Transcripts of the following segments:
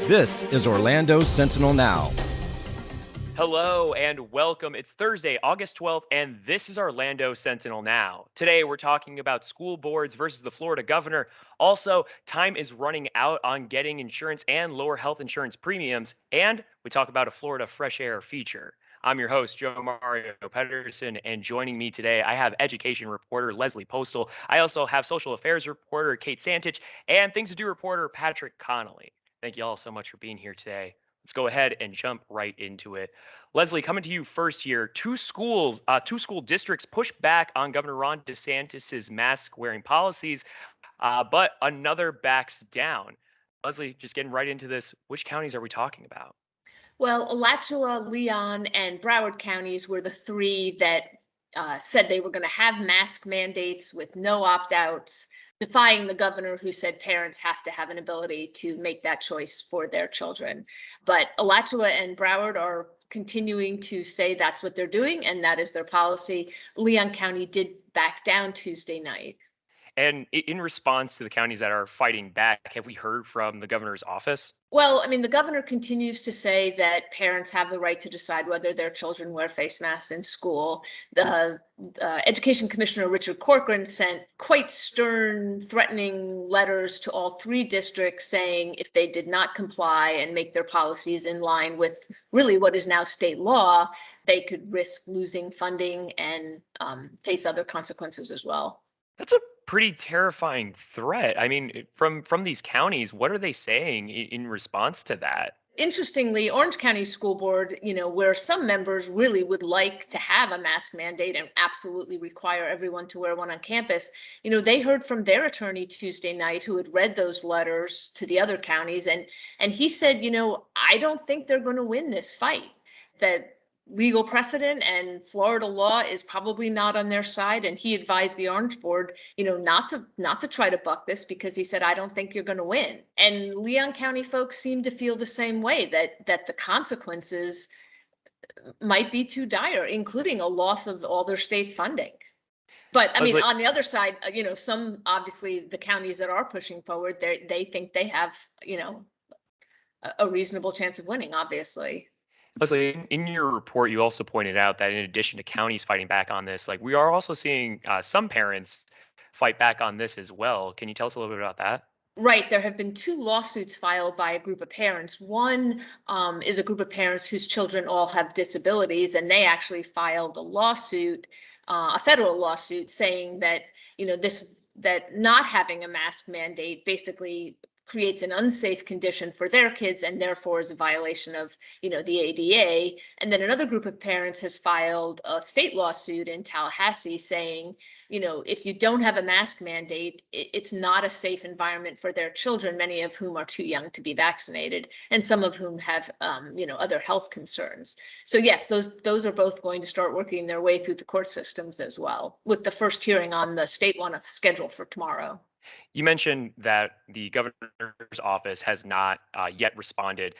This is Orlando Sentinel Now. Hello and welcome. It's Thursday, August 12th, and this is Orlando Sentinel Now. Today, we're talking about school boards versus the Florida governor. Also, time is running out on getting insurance and lower health insurance premiums. And we talk about a Florida fresh air feature. I'm your host, Joe Mario Pedersen, and joining me today, I have education reporter Leslie Postal. I also have social affairs reporter Kate Santich and things to do reporter Patrick Connolly. Thank you all so much for being here today. Let's go ahead and jump right into it. Leslie, coming to you first here. Two school districts push back on Governor Ron DeSantis's mask-wearing policies, but another backs down. Leslie, just getting right into this. Which counties are we talking about? Well, Alachua, Leon, and Broward counties were the three that said they were going to have mask mandates with no opt-outs, defying the governor who said parents have to have an ability to make that choice for their children. But Alachua and Broward are continuing to say that's what they're doing and that is their policy. Leon County did back down Tuesday night. And in response to the counties that are fighting back, have we heard from the governor's office? Well, I mean, the governor continues to say that parents have the right to decide whether their children wear face masks in school. The Education Commissioner Richard Corcoran sent quite stern, threatening letters to all three districts saying if they did not comply and make their policies in line with really what is now state law, they could risk losing funding and face other consequences as well. That's a pretty terrifying threat. I mean, from these counties, what are they saying in response to that? Interestingly, Orange County School Board, where some members really would like to have a mask mandate and absolutely require everyone to wear one on campus, they heard from their attorney Tuesday night who had read those letters to the other counties, and he said, I don't think they're going to win this fight. That legal precedent and Florida law is probably not on their side, and he advised the Orange Board, not to try to buck this because he said I don't think you're going to win. And Leon County folks seem to feel the same way, that the consequences might be too dire, including a loss of all their state funding. But I mean, Leslie, on the other side, some obviously the counties that are pushing forward, they think they have, a reasonable chance of winning, obviously. Leslie, in your report, you also pointed out that in addition to counties fighting back on this, like we are also seeing some parents fight back on this as well. Can you tell us a little bit about that? Right. There have been two lawsuits filed by a group of parents. One is a group of parents whose children all have disabilities, and they actually filed a lawsuit, a federal lawsuit, saying that that not having a mask mandate basically creates an unsafe condition for their kids and therefore is a violation of the ADA. And then another group of parents has filed a state lawsuit in Tallahassee saying, if you don't have a mask mandate, it's not a safe environment for their children, many of whom are too young to be vaccinated, and some of whom have, other health concerns. So yes, those are both going to start working their way through the court systems as well, with the first hearing on the state one scheduled for tomorrow. You mentioned that the governor's office has not yet responded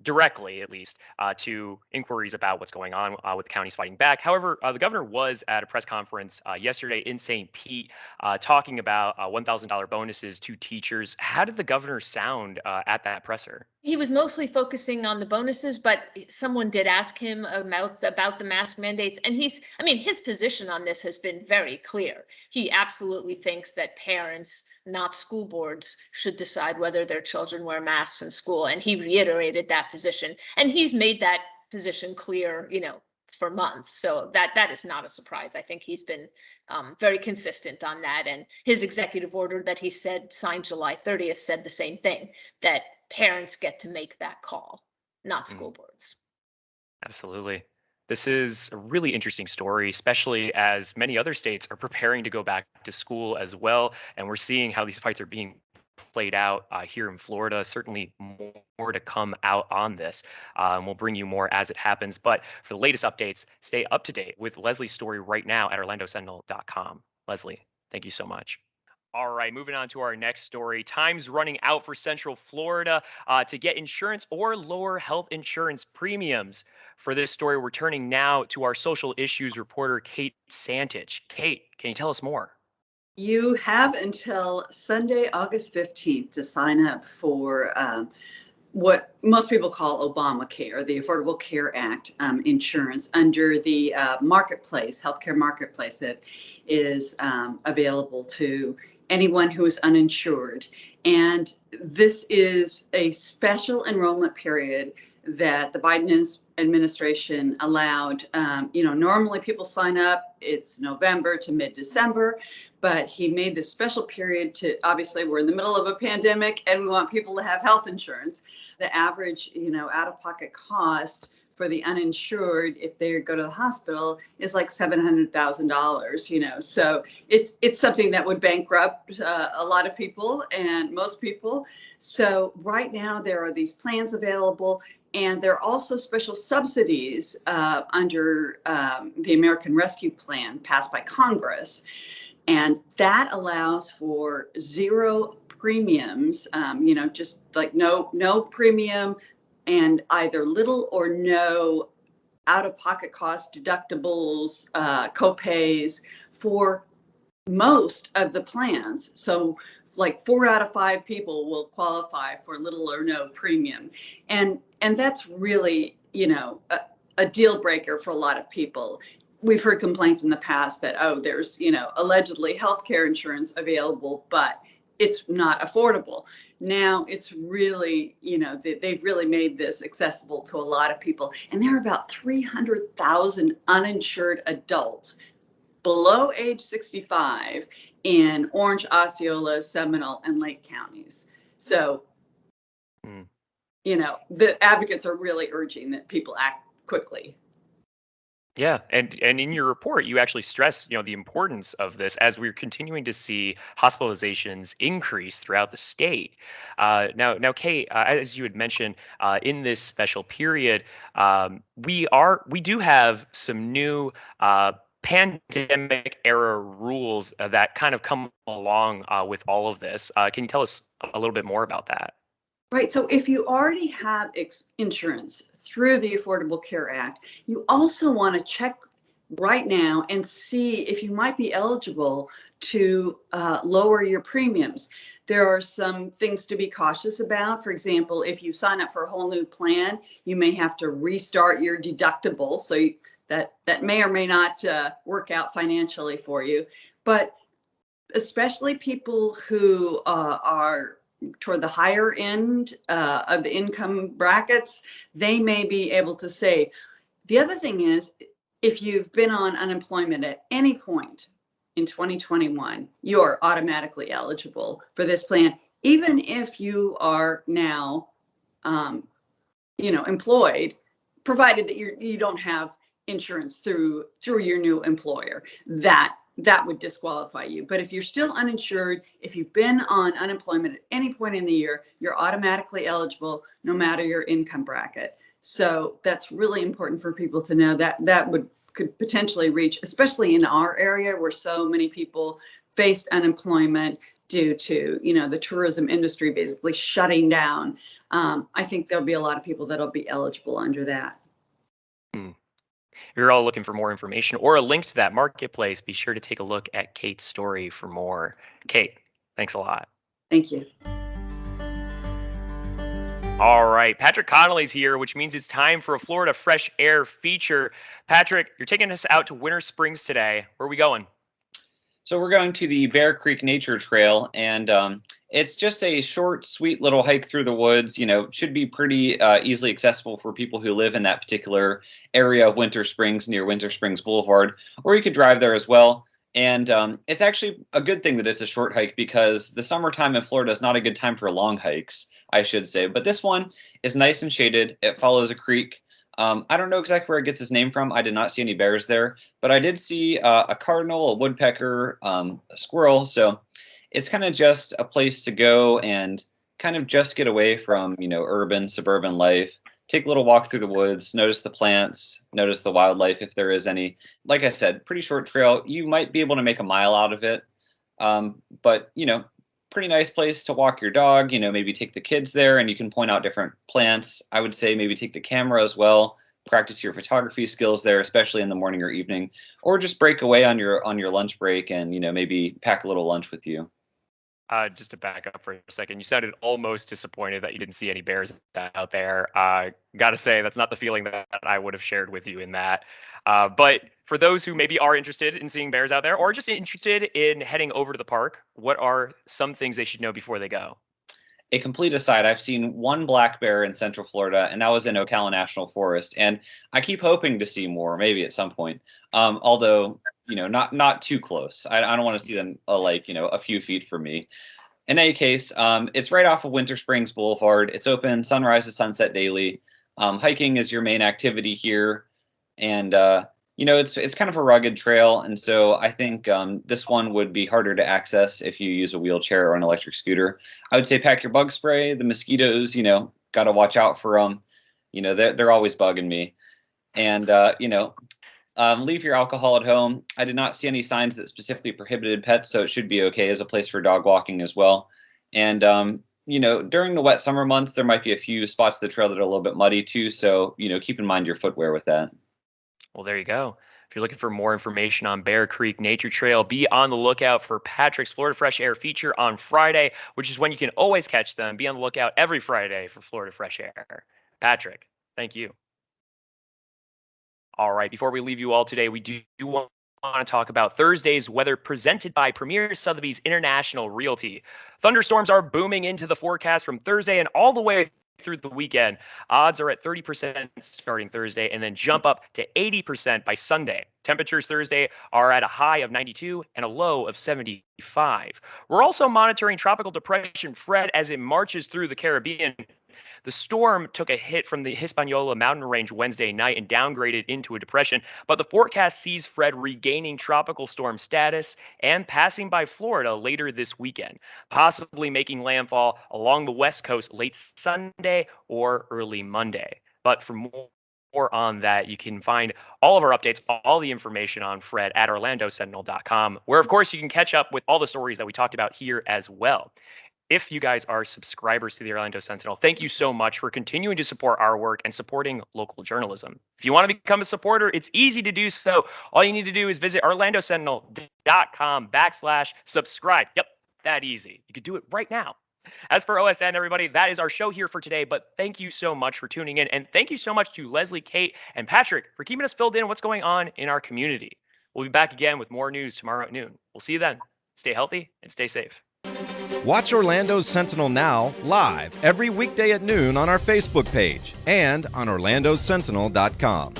directly, at least, to inquiries about what's going on with counties fighting back. However, the governor was at a press conference yesterday in St. Pete talking about $1,000 bonuses to teachers. How did the governor sound at that presser? He was mostly focusing on the bonuses, but someone did ask him about the mask mandates. And his position on this has been very clear. He absolutely thinks that parents, not school boards, should decide whether their children wear masks in school. And he reiterated that position. And he's made that position clear, for months. So that is not a surprise. I think he's been very consistent on that. And his executive order that he said signed July 30th said the same thing, that parents get to make that call, not Mm, school boards. absolutely. This is a really interesting story, especially as many other states are preparing to go back to school as well. And we're seeing how these fights are being played out here in Florida. Certainly more to come out on this. We'll bring you more as it happens. But for the latest updates, stay up to date with Leslie's story right now at OrlandoSentinel.com. Leslie, thank you so much. All right, moving on to our next story. Time's running out for Central Florida to get insurance or lower health insurance premiums. For this story, we're turning now to our social issues reporter, Kate Santich. Kate, can you tell us more? You have until Sunday, August 15th to sign up for what most people call Obamacare, the Affordable Care Act insurance under the marketplace, healthcare marketplace that is available to anyone who is uninsured. And this is a special enrollment period that the Biden administration allowed. Normally people sign up, it's November to mid-December, but he made this special period to, obviously we're in the middle of a pandemic and we want people to have health insurance. The average, out-of-pocket cost for the uninsured, if they go to the hospital, is like $700,000. So it's something that would bankrupt a lot of people and most people. So right now there are these plans available, and there are also special subsidies under the American Rescue Plan passed by Congress. And that allows for zero premiums, just like no premium and either little or no out-of-pocket cost deductibles, co-pays for most of the plans. So like 4 out of 5 people will qualify for little or no premium. And that's really, a deal breaker for a lot of people. We've heard complaints in the past that, there's, allegedly healthcare insurance available, but it's not affordable. Now it's really, they've really made this accessible to a lot of people. And there are about 300,000 uninsured adults below age 65 in Orange, Osceola, Seminole, and Lake counties. So, the advocates are really urging that people act quickly. Yeah, and in your report, you actually stress, the importance of this as we're continuing to see hospitalizations increase throughout the state. Now, Kate, as you had mentioned, in this special period, we do have some new pandemic era rules that kind of come along with all of this. Can you tell us a little bit more about that? Right. So if you already have insurance through the Affordable Care Act, you also want to check right now and see if you might be eligible to lower your premiums. There are some things to be cautious about. For example, if you sign up for a whole new plan, you may have to restart your deductible. So that may or may not work out financially for you. But especially people who are toward the higher end of the income brackets, they may be able to save. The other thing is, if you've been on unemployment at any point in 2021, you are automatically eligible for this plan, even if you are now, employed, provided that you don't have insurance through your new employer. That would disqualify you. But if you're still uninsured, if you've been on unemployment at any point in the year, you're automatically eligible no matter your income bracket. So that's really important for people to know that could potentially reach, especially in our area where so many people faced unemployment due to, the tourism industry basically shutting down. I think there'll be a lot of people that'll be eligible under that. If you're all looking for more information or a link to that marketplace, be sure to take a look at Kate's story for more. Kate, thanks a lot. Thank you. All right, Patrick Connolly's here, which means it's time for a Florida Fresh Air feature. Patrick, you're taking us out to Winter Springs today. Where are we going? So we're going to the Bear Creek Nature Trail, and it's just a short, sweet little hike through the woods. Should be pretty easily accessible for people who live in that particular area of Winter Springs, near Winter Springs Boulevard, or you could drive there as well. And it's actually a good thing that it's a short hike, because the summertime in Florida is not a good time for long hikes, I should say. But this one is nice and shaded. It follows a creek. I don't know exactly where it gets its name from. I did not see any bears there, but I did see a cardinal, a woodpecker, a squirrel. So it's kind of just a place to go and kind of just get away from, urban, suburban life. Take a little walk through the woods, notice the plants, notice the wildlife if there is any. Like I said, pretty short trail. You might be able to make a mile out of it. But, pretty nice place to walk your dog, maybe take the kids there and you can point out different plants. I would say maybe take the camera as well, practice your photography skills there, especially in the morning or evening, or just break away on your lunch break and maybe pack a little lunch with you. Just to back up for a second, you sounded almost disappointed that you didn't see any bears out there. Got to say, that's not the feeling that I would have shared with you in that. But for those who maybe are interested in seeing bears out there or just interested in heading over to the park, what are some things they should know before they go? A complete aside, I've seen one black bear in Central Florida, and that was in Ocala National Forest. And I keep hoping to see more, maybe at some point. Although, not too close. I don't want to see them a few feet from me. In any case, it's right off of Winter Springs Boulevard. It's open sunrise to sunset daily. Hiking is your main activity here, and it's kind of a rugged trail, and so I think this one would be harder to access if you use a wheelchair or an electric scooter. I would say pack your bug spray. The mosquitoes, got to watch out for them. They're always bugging me, and leave your alcohol at home. I did not see any signs that specifically prohibited pets, so it should be okay as a place for dog walking as well. And during the wet summer months, there might be a few spots of the trail that are a little bit muddy too, so keep in mind your footwear with that. Well, there you go. If you're looking for more information on Bear Creek Nature Trail, be on the lookout for Patrick's Florida Fresh Air feature on Friday, which is when you can always catch them. Be on the lookout every Friday for Florida Fresh Air. Patrick, thank you. All right, before we leave you all today, we do want to talk about Thursday's weather presented by Premier Sotheby's International Realty. Thunderstorms are booming into the forecast from Thursday and all the way through the weekend. Odds are at 30% starting Thursday and then jump up to 80% by Sunday. Temperatures Thursday are at a high of 92 and a low of 75. We're also monitoring Tropical Depression Fred as it marches through the Caribbean. The storm took a hit from the Hispaniola mountain range Wednesday night and downgraded into a depression, but the forecast sees Fred regaining tropical storm status and passing by Florida later this weekend, possibly making landfall along the west coast late Sunday or early Monday. But for more on that, you can find all of our updates, all the information on Fred at orlandosentinel.com, where, of course, you can catch up with all the stories that we talked about here as well. If you guys are subscribers to the Orlando Sentinel, thank you so much for continuing to support our work and supporting local journalism. If you want to become a supporter, it's easy to do so. All you need to do is visit orlandosentinel.com/subscribe. Yep, that easy. You could do it right now. As for OSN, everybody, that is our show here for today. But thank you so much for tuning in. And thank you so much to Leslie, Kate, and Patrick for keeping us filled in on what's going on in our community. We'll be back again with more news tomorrow at noon. We'll see you then. Stay healthy and stay safe. Watch Orlando Sentinel Now live every weekday at noon on our Facebook page and on orlandosentinel.com.